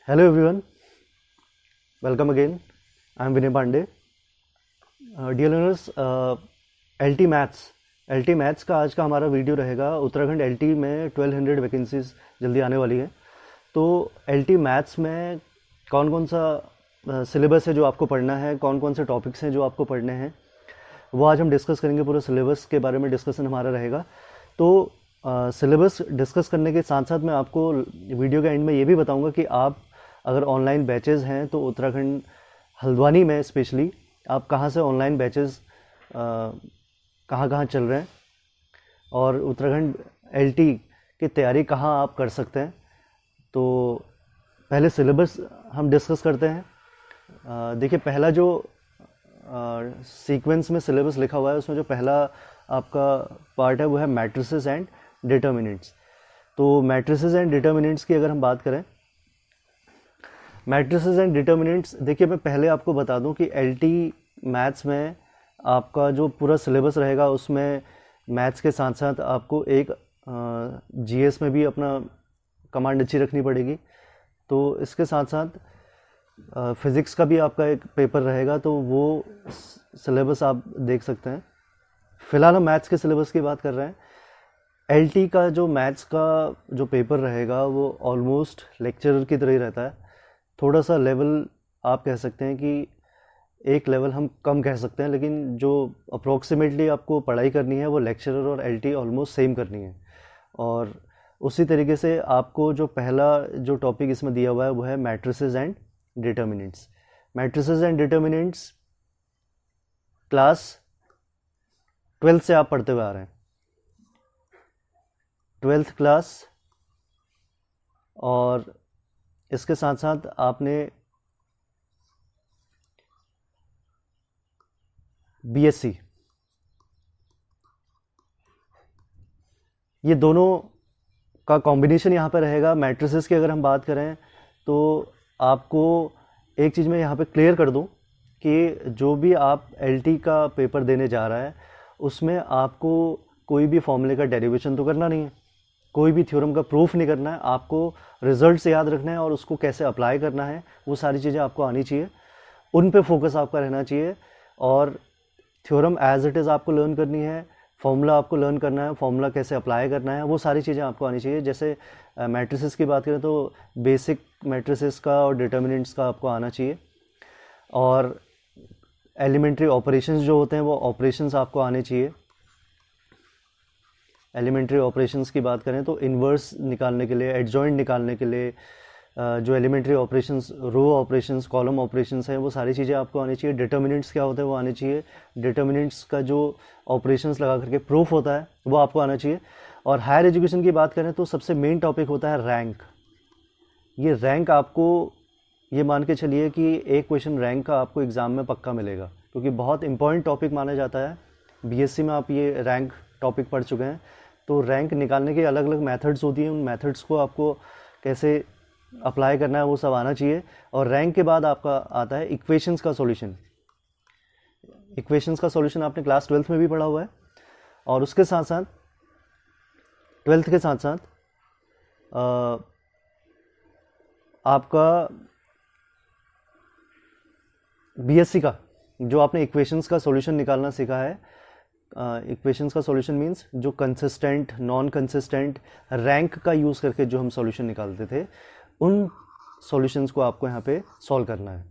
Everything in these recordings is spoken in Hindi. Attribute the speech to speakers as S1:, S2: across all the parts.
S1: Hello everyone, welcome again. I am Vinay Pandey. Dear learners, LT maths का आज का हमारा वीडियो रहेगा। उत्तराखंड LT में 1200 वैकेंसीज जल्दी आने वाली है। तो LT मैथ्स में कौन कौन सा सिलेबस है जो आपको पढ़ना है, कौन कौन से टॉपिक्स हैं जो आपको पढ़ने हैं, वो आज हम डिस्कस करेंगे। पूरे सिलेबस के बारे में डिस्कशन हमारा रहेगा। तो सिलेबस डिस्कस करने के साथ साथ मैं आपको वीडियो के एंड में ये भी बताऊंगा कि आप अगर ऑनलाइन बैचेज़ हैं तो उत्तराखंड हल्द्वानी में स्पेशली आप कहाँ से ऑनलाइन बैचेज़ कहाँ कहाँ चल रहे हैं और उत्तराखंड LT की तैयारी कहाँ आप कर सकते हैं। तो पहले सिलेबस हम डिस्कस करते हैं। देखिए, पहला जो सीक्वेंस में सिलेबस लिखा हुआ है उसमें जो पहला आपका पार्ट है वो है मैट्रिसेस एंड डिटर्मिनेंट्स। तो मैट्रिसेस एंड डिटर्मिनेंट्स की अगर हम बात करें, मैट्रिसेस एंड डिटर्मिनेंट्स, देखिए मैं पहले आपको बता दूं कि LT मैथ्स में आपका जो पूरा सिलेबस रहेगा उसमें मैथ्स के साथ साथ आपको एक GS में भी अपना कमांड अच्छी रखनी पड़ेगी। तो इसके साथ साथ फिज़िक्स का भी आपका एक पेपर रहेगा, तो वो सिलेबस आप देख सकते हैं। फ़िलहाल हम मैथ्स के सिलेबस की बात कर रहे हैं। LT का जो मैथ्स का जो पेपर रहेगा वो ऑलमोस्ट लेक्चरर की तरह ही रहता है। थोड़ा सा लेवल आप कह सकते हैं कि एक लेवल हम कम कह सकते हैं, लेकिन जो अप्रोक्सीमेटली आपको पढ़ाई करनी है वो लेक्चरर और LT ऑलमोस्ट सेम करनी है। और उसी तरीके से आपको जो पहला जो टॉपिक इसमें दिया हुआ है वो है matrices and determinants. Matrices and determinants class 12th से आप पढ़ते हुए आ रहे हैं, 12th क्लास। और इसके साथ साथ आपने BSc, ये दोनों का कॉम्बिनेशन यहाँ पे रहेगा। मैट्रिसेस की अगर हम बात करें तो आपको एक चीज़ मैं यहाँ पे क्लियर कर दूँ कि जो भी आप LT का पेपर देने जा रहा है उसमें आपको कोई भी फॉर्मूले का डेरिवेशन तो करना नहीं है, कोई भी थ्योरम का प्रूफ नहीं करना है। आपको रिजल्ट से याद रखना है और उसको कैसे अप्लाई करना है वो सारी चीज़ें आपको आनी चाहिए, उन पे फोकस आपका रहना चाहिए। और थ्योरम एज इट इज़ आपको लर्न करनी है, फॉर्मूला आपको लर्न करना है, फॉर्मूला कैसे अप्लाई करना है, वो सारी चीज़ें आपको आनी चाहिए। जैसे मैट्रिसेस की बात करें तो बेसिक मैट्रिसेस का और डिटर्मिनेंट्स का आपको आना चाहिए, और एलिमेंट्री ऑपरेशंस जो होते हैं वो ऑपरेशंस आपको आने चाहिए। एलिमेंट्री ऑपरेशंस की बात करें तो इन्वर्स निकालने के लिए, एडजॉइंट निकालने के लिए जो एलिमेंट्री ऑपरेशंस, रो ऑपरेशंस, कॉलम ऑपरेशंस हैं, वो सारी चीज़ें आपको आनी चाहिए। डिटर्मिनेंट्स क्या होते हैं वो आने चाहिए। डिटर्मिनेंट्स का जो ऑपरेशंस लगा करके प्रूफ होता है वो आपको आना चाहिए। और हायर एजुकेशन की बात करें तो सबसे मेन टॉपिक होता है रैंक। ये रैंक आपको, ये मान के चलिए कि एक क्वेश्चन रैंक का आपको एग्ज़ाम में पक्का मिलेगा, क्योंकि बहुत इंपॉर्टेंट टॉपिक माना जाता है। BSc में आप ये रैंक टॉपिक पढ़ चुके हैं। तो रैंक निकालने के अलग अलग मेथड्स होती हैं, उन मेथड्स को आपको कैसे अप्लाई करना है वो सब आना चाहिए। और रैंक के बाद आपका आता है इक्वेशंस का सॉल्यूशन। इक्वेशंस का सॉल्यूशन आपने क्लास 12th में भी पढ़ा हुआ है। और उसके साथ साथ 12th के साथ साथ आपका BSc का जो आपने इक्वेशंस का सॉल्यूशन निकालना सीखा है, इक्वेशंस का सॉल्यूशन मींस जो कंसिस्टेंट, नॉन कंसिस्टेंट, रैंक का यूज़ करके जो हम सॉल्यूशन निकालते थे, उन सॉल्यूशंस को आपको यहाँ पे सॉल्व करना है।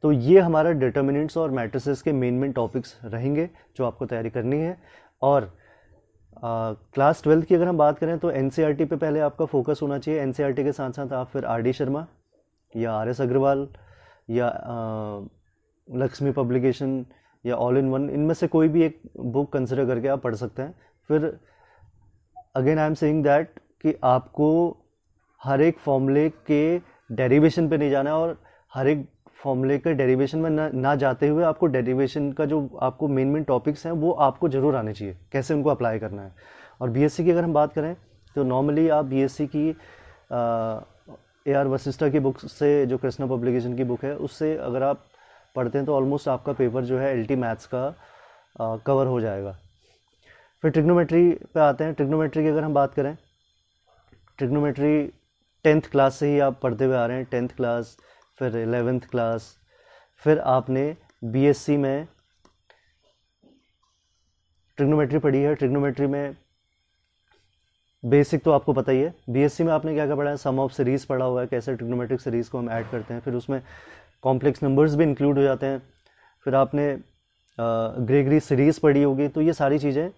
S1: तो ये हमारा डिटर्मिनेंट्स और मैट्रिसेस के मेन टॉपिक्स रहेंगे जो आपको तैयारी करनी है। और क्लास 12th की अगर हम बात करें तो NCERT पे पहले आपका फोकस होना चाहिए। NCERT के साथ साथ आप फिर RD शर्मा या RS अग्रवाल या लक्ष्मी पब्लिकेशन या ऑल इन वन, इनमें से कोई भी एक बुक कंसिडर करके आप पढ़ सकते हैं। फिर again I am saying that कि आपको हर एक फॉर्मूले के डेरिवेशन पे नहीं जाना है, और हर एक फॉर्मूले के डेरिवेशन में ना जाते हुए आपको डेरिवेशन का जो आपको मेन टॉपिक्स हैं वो आपको ज़रूर आने चाहिए, कैसे उनको अप्लाई करना है। और BSc की अगर हम बात करें तो नॉर्मली आप BSc की AR वशिष्ठा की बुक से, जो कृष्णा पब्लिकेशन की बुक है, उससे अगर आप पढ़ते हैं तो ऑलमोस्ट आपका पेपर जो है LT मैथ्स का कवर हो जाएगा। फिर ट्रिग्नोमेट्री पे आते हैं। ट्रिग्नोमेट्री की अगर हम बात करें, ट्रिग्नोमेट्री 10th क्लास से ही आप पढ़ते हुए आ रहे हैं, 10th क्लास, फिर 11th क्लास, फिर आपने बीएससी में ट्रिग्नोमेट्री पढ़ी है। ट्रिग्नोमेट्री में बेसिक तो आपको पता ही है। बीएससी में आपने क्या क्या पढ़ा है, सम ऑफ सीरीज पढ़ा हुआ है, कैसे ट्रिग्नोमेट्रिक सीरीज को हम ऐड करते हैं, फिर उसमें कॉम्प्लेक्स नंबर्स भी इंक्लूड हो जाते हैं। फिर आपने ग्रेगरी सीरीज पढ़ी होगी। तो ये सारी चीज़ें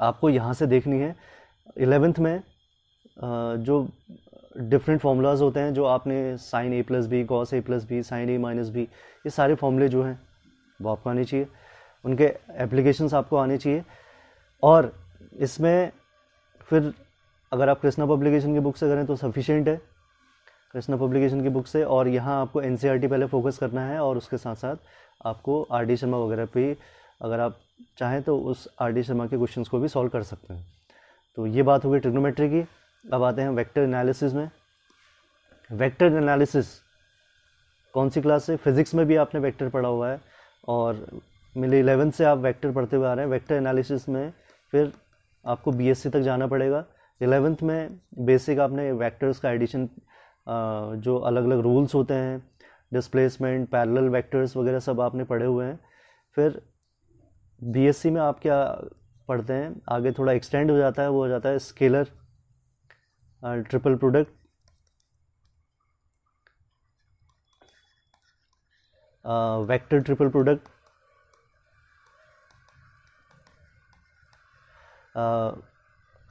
S1: आपको यहाँ से देखनी है। 11th में जो डिफरेंट फार्मूलाज होते हैं, जो आपने sign A plus B, cos A plus B, sign A minus B, ये सारे फॉर्मूले जो हैं वो आपको आने चाहिए, उनके एप्लीकेशंस आपको आने चाहिए। और इसमें फिर अगर आप कृष्णा पब्लिकेशन की बुक से करें तो सफिशिएंट है, कृष्णा पब्लिकेशन की बुक से। और यहाँ आपको एनसीईआरटी पहले फोकस करना है, और उसके साथ साथ आपको आर डी शर्मा वगैरह पे अगर आप चाहें तो उस आर डी शर्मा के क्वेश्चंस को भी सॉल्व कर सकते हैं। तो ये बात हो गई ट्रिग्नोमेट्री की। अब आते हैं वेक्टर एनालिसिस में। वेक्टर एनालिसिस कौन सी क्लास से? फिजिक्स में भी आपने वेक्टर पढ़ा हुआ है, और मेरे 11th से आप वेक्टर पढ़ते हुए आ रहे हैं। वेक्टर एनालिसिस में फिर आपको बीएससी तक जाना पड़ेगा। 11th में बेसिक आपने वेक्टर्स का एडिशन, जो अलग अलग रूल्स होते हैं, डिस्प्लेसमेंट, पैरेलल वेक्टर्स वगैरह सब आपने पढ़े हुए हैं। फिर बीएससी में आप क्या पढ़ते हैं, आगे थोड़ा एक्सटेंड हो जाता है, वो हो जाता है scalar triple product, vector triple product,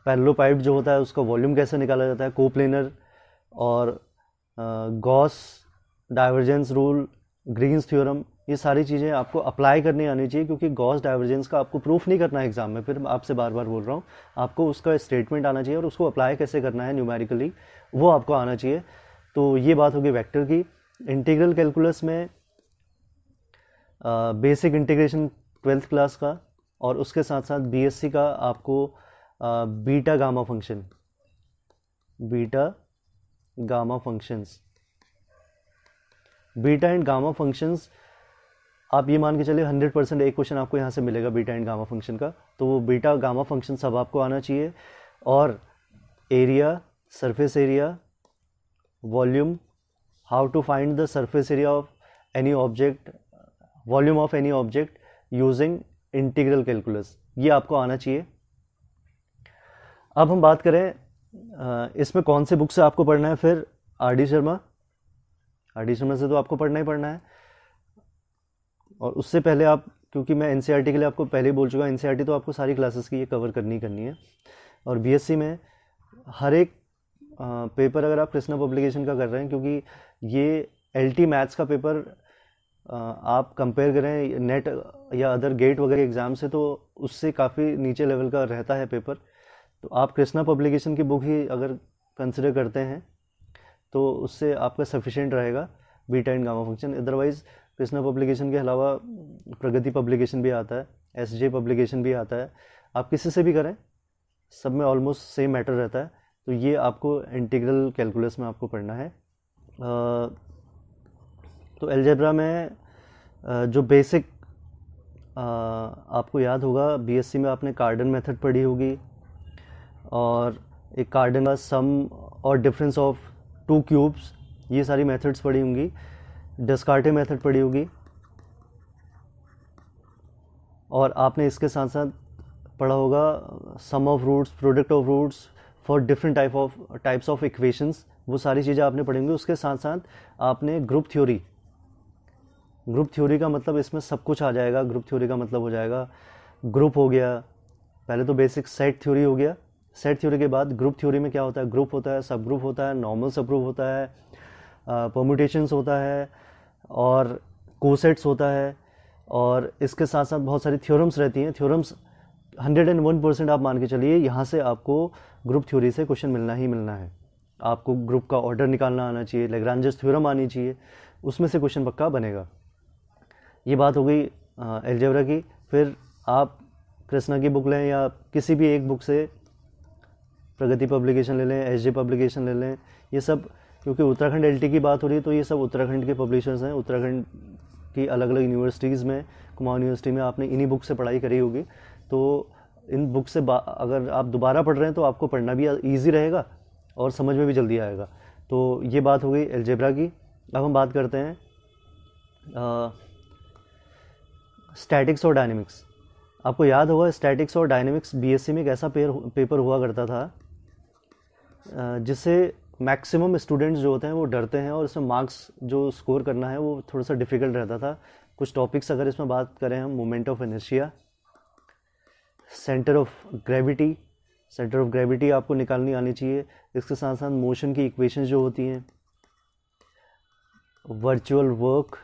S1: parallelepiped जो होता है उसका वॉल्यूम कैसे निकाला जाता है, कोप्लेनर, और Gauss divergence rule, Green's theorem, ये सारी चीज़ें आपको अप्लाई करनी आनी चाहिए। क्योंकि गॉस डाइवर्जेंस का आपको प्रूफ नहीं करना है एग्जाम में, फिर आपसे बार बार बोल रहा हूँ, आपको उसका स्टेटमेंट आना चाहिए और उसको अप्लाई कैसे करना है न्यूमेरिकली वो आपको आना चाहिए। तो ये बात होगी वेक्टर की। इंटीग्रल कैलकुलस में बेसिक इंटीग्रेशन 12th क्लास का, और उसके साथ साथ बीएससी का आपको beta gamma function, beta gamma functions, beta and gamma functions आप ये मान के चलिए 100% एक क्वेश्चन आपको यहाँ से मिलेगा बीटा एंड गामा फंक्शन का। तो वो बीटा गामा फंक्शन सब आपको आना चाहिए। और area, surface area, volume, how to find the surface area of any object, volume of any object using integral calculus, ये आपको आना चाहिए। अब हम बात करें इसमें कौन से बुक से आपको पढ़ना है। फिर R D Sharma, R D Sharma से तो आपको पढ़ना ही पढ़ना है। और उससे पहले आप, क्योंकि मैं एनसीईआरटी के लिए आपको पहले ही बोल चुका, एनसीईआरटी तो आपको सारी क्लासेस की ये कवर करनी है। और बीएससी में हर एक पेपर अगर आप कृष्णा पब्लिकेशन का कर रहे हैं, क्योंकि ये एलटी मैथ्स का पेपर आप कंपेयर करें नेट या अदर गेट वगैरह एग्ज़ाम से, तो उससे काफ़ी नीचे लेवल का रहता है पेपर। तो आप कृष्णा पब्लिकेशन की बुक ही अगर कंसिडर करते हैं तो उससे आपका सफिशिएंट रहेगा beta and gamma function. Otherwise Krishna publication के अलावा प्रगति पब्लिकेशन भी आता है, एसजे पब्लिकेशन भी आता है, आप किसी से भी करें सब में ऑलमोस्ट सेम मैटर रहता है। तो ये आपको इंटीग्रल कैलकुलस में आपको पढ़ना है। तो अलजेब्रा में जो बेसिक आपको याद होगा, बीएससी में आपने कार्डन मेथड पढ़ी होगी, और एक कार्डन का सम और डिफरेंस ऑफ टू क्यूब्स, ये सारी मेथड्स पढ़ी होंगी। डेस्कार्टे मेथड पढ़ी होगी, और आपने इसके साथ साथ पढ़ा होगा sum of roots, product of roots for different types of equations, वो सारी चीज़ें आपने पढ़ी होंगी। उसके साथ साथ आपने ग्रुप थ्योरी, ग्रुप थ्योरी का मतलब इसमें सब कुछ आ जाएगा। ग्रुप थ्योरी का मतलब हो जाएगा, ग्रुप हो गया, पहले तो बेसिक सेट थ्योरी हो गया, सेट थ्योरी के बाद ग्रुप थ्योरी में क्या होता है, ग्रुप होता है, सब ग्रुप होता है, नॉर्मल सब ग्रुप होता है, परम्यूटेशंस होता है, और कोसेट्स होता है, और इसके साथ साथ बहुत सारी थ्योरम्स रहती हैं। थ्योरम्स 101% आप मान के चलिए यहाँ से आपको ग्रुप थ्योरी से क्वेश्चन मिलना ही मिलना है। आपको ग्रुप का ऑर्डर निकालना आना चाहिए, लैग्रांजेस थ्योरम आनी चाहिए, उसमें से क्वेश्चन पक्का बनेगा। ये बात हो गई अलजेब्रा की। फिर आप कृष्णा की बुक लें या किसी भी एक बुक से, प्रगति पब्लिकेशन ले लें, एसजे पब्लिकेशन ले लें, ये सब, क्योंकि उत्तराखंड एलटी की बात हो रही है तो ये सब उत्तराखंड के पब्लिशर्स हैं। उत्तराखंड की अलग अलग यूनिवर्सिटीज़ में, कुमाऊं यूनिवर्सिटी में आपने इन्हीं बुक से पढ़ाई करी होगी। तो इन बुक से अगर आप दोबारा पढ़ रहे हैं तो आपको पढ़ना भी ईजी रहेगा, और समझ में भी जल्दी आएगा। तो ये बात हो गई अलजेब्रा की। अब हम बात करते हैं स्टैटिक्स और डायनेमिक्स। आपको याद होगा स्टैटिक्स और डायनेमिक्स बीएससी में एक ऐसा पेपर हुआ करता था जिससे मैक्सिमम स्टूडेंट्स जो होते हैं वो डरते हैं और इसमें मार्क्स जो स्कोर करना है वो थोड़ा सा डिफ़िकल्ट रहता था। कुछ टॉपिक्स अगर इसमें बात करें हम, moment of inertia, centre of gravity, centre of gravity आपको निकालनी आनी चाहिए। इसके साथ साथ मोशन की इक्वेशंस जो होती हैं, virtual work,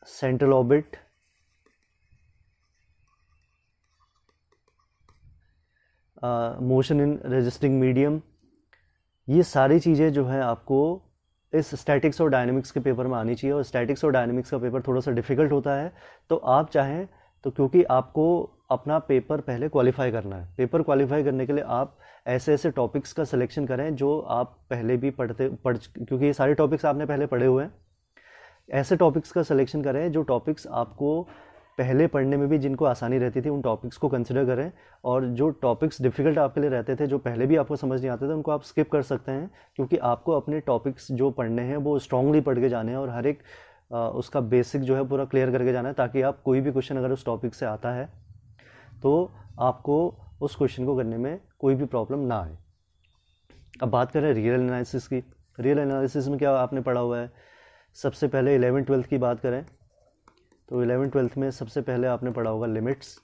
S1: central orbit, motion in resisting medium, ये सारी चीज़ें जो है आपको इस स्टैटिक्स और डायनेमिक्स के पेपर में आनी चाहिए। और स्टैटिक्स और डायनेमिक्स का पेपर थोड़ा सा डिफ़िकल्ट होता है, तो आप चाहें तो, क्योंकि आपको अपना पेपर पहले क्वालिफाई करना है, पेपर क्वालिफाई करने के लिए आप ऐसे ऐसे टॉपिक्स का सिलेक्शन करें जो आप पहले भी क्योंकि ये सारे टॉपिक्स आपने पहले पढ़े हुए हैं, ऐसे टॉपिक्स का सिलेक्शन करें जो टॉपिक्स आपको पहले पढ़ने में भी जिनको आसानी रहती थी, उन टॉपिक्स को कंसिडर करें। और जो टॉपिक्स डिफ़िकल्ट आपके लिए रहते थे, जो पहले भी आपको समझ नहीं आते थे, उनको आप स्किप कर सकते हैं, क्योंकि आपको अपने टॉपिक्स जो पढ़ने हैं वो स्ट्रांगली पढ़ के जाने हैं और हर एक उसका बेसिक जो है पूरा क्लियर करके जाना है, ताकि आप कोई भी क्वेश्चन अगर उस टॉपिक से आता है तो आपको उस क्वेश्चन को करने में कोई भी प्रॉब्लम ना आए। अब बात करें रियल एनालिसिस की। रियल एनालिसिस में क्या आपने पढ़ा हुआ है? सबसे पहले 11th-12th की बात करें तो 11th-12th में सबसे पहले आपने पढ़ा होगा लिमिट्स।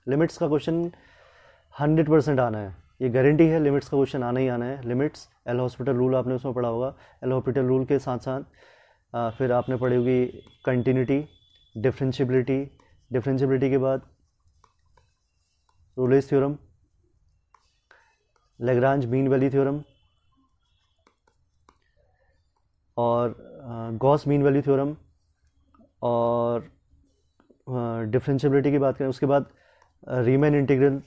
S1: लिमिट्स का क्वेश्चन 100% आना है, ये गारंटी है, लिमिट्स का क्वेश्चन आना ही आना है। लिमिट्स, एल हॉस्पिटल रूल आपने उसमें पढ़ा होगा। एल हॉस्पिटल रूल के साथ साथ फिर आपने पढ़ी होगी कंटिन्यूटी, डिफरेंशियबिलिटी, डिफरेंशियबिलिटी के बाद Rolle's theorem, Lagrange mean value theorem और गॉस मीन वैल्यू थ्योरम। और डिफरेंशियबिलिटी की बात करें उसके बाद रीमैन इंटीग्रल,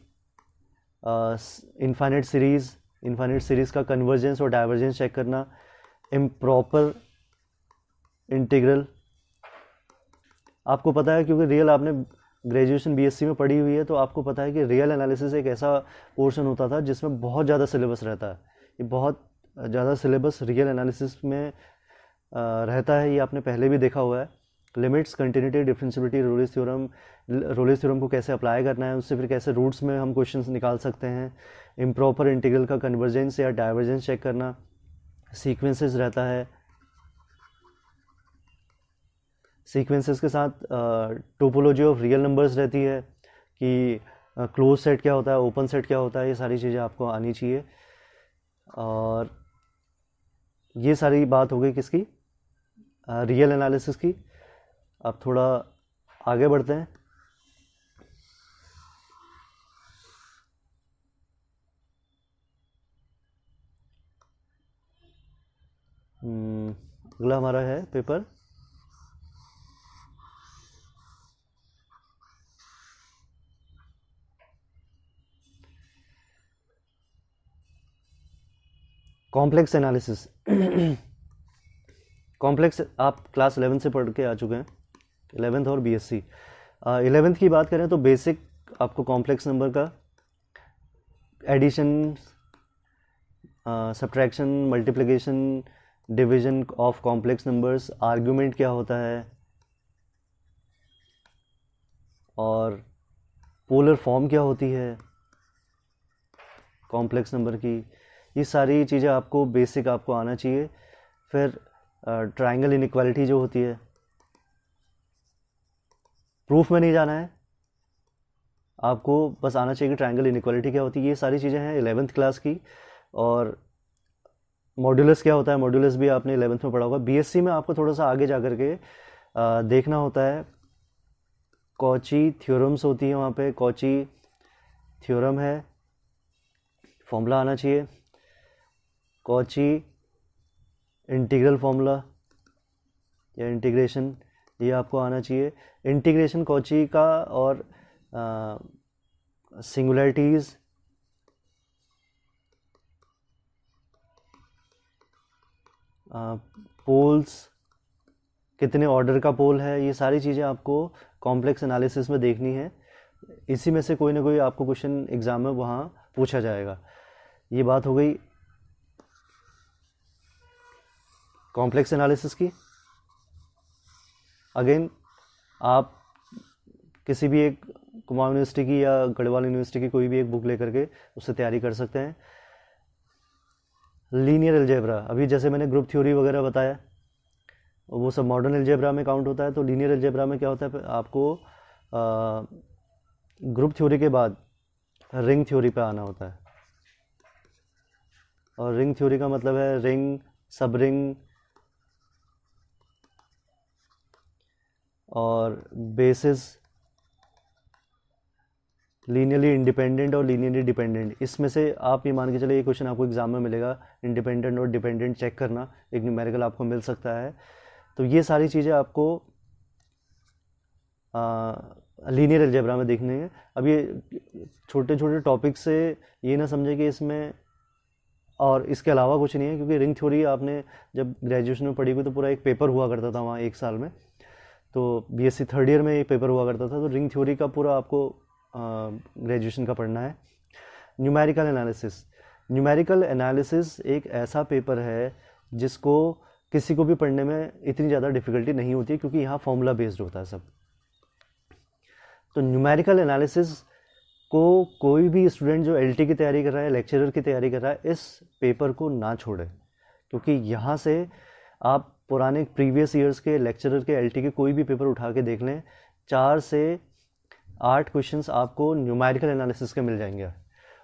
S1: इनफाइनाइट सीरीज़ का कन्वर्जेंस और डाइवर्जेंस चेक करना, इम्प्रॉपर इंटीग्रल। आपको पता है क्योंकि रियल आपने ग्रेजुएशन बीएससी में पढ़ी हुई है, तो आपको पता है कि रियल एनालिसिस एक ऐसा पोर्शन होता था जिसमें बहुत ज़्यादा सिलेबस रहता है। ये बहुत ज़्यादा सिलेबस रियल एनालिसिस में रहता है, ये आपने पहले भी देखा हुआ है। Limits, continuity, differentiability, Rolle's theorem को कैसे अप्लाई करना है, उससे फिर कैसे रूट्स में हम क्वेश्चंस निकाल सकते हैं, इम्प्रॉपर इंटीग्रल का कन्वर्जेंस या डाइवर्जेंस चेक करना, सीक्वेंसेस रहता है, सीक्वेंसेस के साथ टोपोलॉजी ऑफ रियल नंबर्स रहती है कि क्लोज सेट क्या होता है, ओपन सेट क्या होता है, ये सारी चीज़ें आपको आनी चाहिए। और ये सारी बात हो गई किसकी? रियल एनालिसिस की। अब थोड़ा आगे बढ़ते हैं। अगला हमारा है पेपर कॉम्प्लेक्स एनालिसिस। कॉम्प्लेक्स आप क्लास 11 से पढ़ के आ चुके हैं, 11th और बीएससी। 11th की बात करें तो बेसिक आपको कॉम्प्लेक्स नंबर का addition, subtraction, multiplication, division of complex numbers, argument क्या होता है और पोलर फॉर्म क्या होती है कॉम्प्लेक्स नंबर की, ये सारी चीज़ें आपको बेसिक आपको आना चाहिए। फिर ट्रायंगल इनइक्वालिटी जो होती है, प्रूफ में नहीं जाना है, आपको बस आना चाहिए कि ट्रायंगल इनइक्वालिटी क्या होती है। ये सारी चीज़ें हैं 11th क्लास की। और मॉड्यूलस क्या होता है, मॉड्यूलस भी आपने 11th में पढ़ा होगा। बीएससी में आपको थोड़ा सा आगे जा कर के देखना होता है, कॉची थ्योरम्स होती है, वहाँ पे कॉची थ्योरम है, फॉर्मूला आना चाहिए, कॉची इंटीग्रल फॉर्मूला या इंटीग्रेशन, ये आपको आना चाहिए। इंटीग्रेशन कॉची का और सिंगुलरिटीज़, पोल्स, कितने ऑर्डर का पोल है, ये सारी चीज़ें आपको कॉम्प्लेक्स एनालिसिस में देखनी है। इसी में से कोई ना कोई आपको क्वेश्चन एग्जाम में वहाँ पूछा जाएगा। ये बात हो गई कॉम्प्लेक्स एनालिसिस की। अगेन आप किसी भी एक कुमाऊं यूनिवर्सिटी की या गढ़वाल यूनिवर्सिटी की कोई भी एक बुक लेकर के उससे तैयारी कर सकते हैं। लीनियर अलजेब्रा, अभी जैसे मैंने ग्रुप थ्योरी वगैरह बताया, वो सब मॉडर्न अलजेब्रा में काउंट होता है। तो लीनियर अलजेब्रा में क्या होता है, आपको ग्रुप थ्योरी के बाद रिंग थ्योरी पे आना होता है। और रिंग थ्योरी का मतलब है रिंग, सब रिंग और बेसिस, लीनियरली इंडिपेंडेंट और लीनियरली डिपेंडेंट। इसमें से आप ये मान के चले, ये क्वेश्चन आपको एग्जाम में मिलेगा, इंडिपेंडेंट और डिपेंडेंट चेक करना, एक न्यूमेरिकल आपको मिल सकता है। तो ये सारी चीज़ें आपको लीनियर अलजेब्रा में देखने हैं। अब ये छोटे छोटे टॉपिक से ये ना समझे कि इसमें और इसके अलावा कुछ नहीं है, क्योंकि रिंग थ्योरी आपने जब ग्रेजुएशन में पढ़ी हुई तो पूरा एक पेपर हुआ करता था वहाँ एक साल में। तो बीएससी थर्ड ईयर में एक पेपर हुआ करता था। तो रिंग थ्योरी का पूरा आपको ग्रेजुएशन का पढ़ना है। न्यूमेरिकल एनालिसिस, न्यूमेरिकल एनालिसिस एक ऐसा पेपर है जिसको किसी को भी पढ़ने में इतनी ज़्यादा डिफ़िकल्टी नहीं होती है, क्योंकि यहाँ फॉर्मूला बेस्ड होता है सब। तो न्यूमेरिकल एनालिसिस को कोई भी स्टूडेंट जो एलटी की तैयारी कर रहा है, लेक्चरर की तैयारी कर रहा है, इस पेपर को ना छोड़े, क्योंकि यहाँ से आप पुराने प्रीवियस ईयर्स के लेक्चरर के एलटी के कोई भी पेपर उठा के देख लें, 4 से 8 क्वेश्चंस आपको न्यूमेरिकल एनालिसिस के मिल जाएंगे।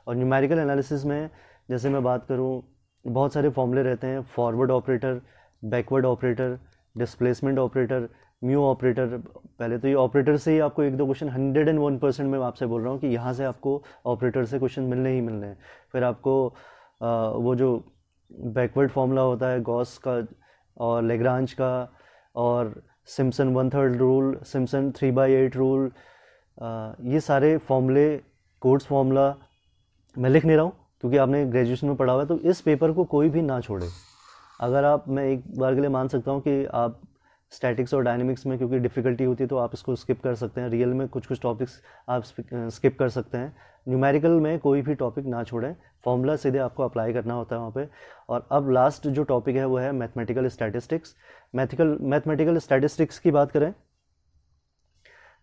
S1: और न्यूमेरिकल एनालिसिस में जैसे मैं बात करूँ, बहुत सारे फॉर्मूले रहते हैं, forward operator, backward operator, displacement operator, mu operator. पहले तो ये ऑपरेटर से ही आपको 1-2 क्वेश्चन 101% मैं आपसे बोल रहा हूँ कि यहाँ से आपको ऑपरेटर से क्वेश्चन मिलने ही मिलने हैं। फिर आपको वो जो बैकवर्ड फॉर्मूला होता है गॉस का और लेग्रांज का, और सिम्पसन 1/3 रूल, सिम्पसन 3/8 रूल, ये सारे फॉर्मूले, कोड्स फॉर्मूला मैं लिख नहीं रहा हूँ क्योंकि आपने ग्रेजुएशन में पढ़ा हुआ है। तो इस पेपर को कोई भी ना छोड़े। अगर आप, मैं एक बार के लिए मान सकता हूँ कि आप स्टैटिक्स और डायनेमिक्स में क्योंकि डिफ़िकल्टी होती है तो आप इसको स्किप कर सकते हैं। रियल में कुछ कुछ टॉपिक्स आप स्किप कर सकते हैं। न्यूमेरिकल में कोई भी टॉपिक ना छोड़ें, फॉर्मूला सीधे आपको अप्लाई करना होता है वहाँ पे। और अब लास्ट जो टॉपिक है वो है मैथमेटिकल स्टैटिस्टिक्स। मैथमेटिकल स्टैटिस्टिक्स की बात करें,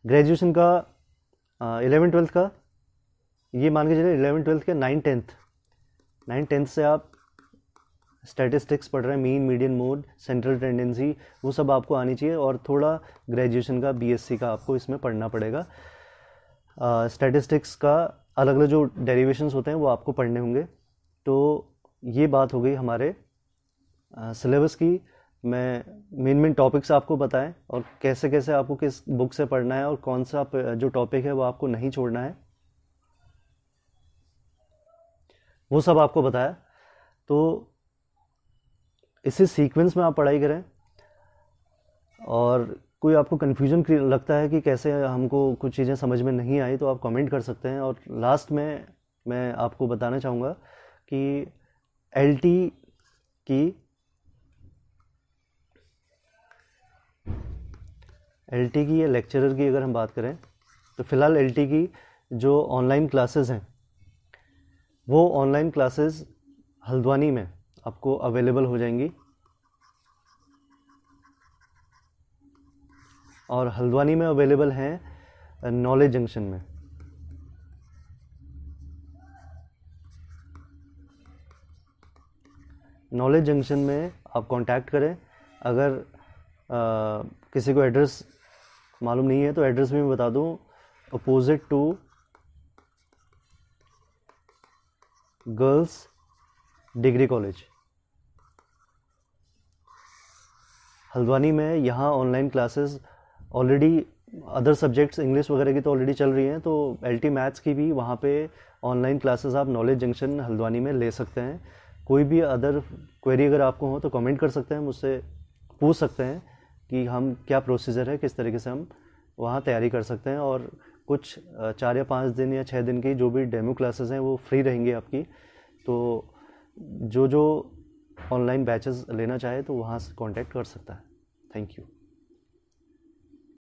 S1: ग्रेजुएशन का 11th-12th का, ये मान के चलिए 11th-12th के 9th-10th से आप स्टैटिस्टिक्स पढ़ रहे हैं, mean, median, mode, central tendency, वो सब आपको आनी चाहिए। और थोड़ा ग्रेजुएशन का बीएससी का आपको इसमें पढ़ना पड़ेगा। स्टैटिस्टिक्स का अलग अलग जो डेरिवेशंस होते हैं वो आपको पढ़ने होंगे। तो ये बात हो गई हमारे सिलेबस की। मैं मेन टॉपिक्स आपको बताएं और कैसे कैसे आपको किस बुक से पढ़ना है और कौन सा जो टॉपिक है वो आपको नहीं छोड़ना है, वो सब आपको बताया। तो इसी सीक्वेंस में आप पढ़ाई करें। और कोई आपको कन्फ्यूजन लगता है कि कैसे हमको कुछ चीज़ें समझ में नहीं आई, तो आप कमेंट कर सकते हैं। और लास्ट में मैं आपको बताना चाहूँगा कि एलटी की या लेक्चरर की अगर हम बात करें तो फ़िलहाल एलटी की जो ऑनलाइन क्लासेस हैं वो ऑनलाइन क्लासेस हल्द्वानी में आपको अवेलेबल हो जाएंगी। और हल्द्वानी में अवेलेबल हैं नॉलेज जंक्शन में। नॉलेज जंक्शन में आप कांटेक्ट करें। अगर किसी को एड्रेस मालूम नहीं है तो एड्रेस भी मैं बता दूं, opposite to girls degree college Haldwani में। यहाँ online classes already, other subjects English वगैरह की तो ऑलरेडी चल रही हैं, तो एलटी मैथ्स की भी वहाँ पे ऑनलाइन क्लासेस आप नॉलेज जंक्शन हल्द्वानी में ले सकते हैं। कोई भी अदर क्वेरी अगर आपको हो तो कमेंट कर सकते हैं, मुझसे पूछ सकते हैं कि हम क्या प्रोसीजर है, किस तरीके से हम वहाँ तैयारी कर सकते हैं। और कुछ 4 या 5 दिन या 6 दिन की जो भी डेमो क्लासेस हैं वो फ्री रहेंगी आपकी। तो जो ऑनलाइन बैचेस लेना चाहे तो वहाँ से कांटेक्ट कर सकता है। Thank you.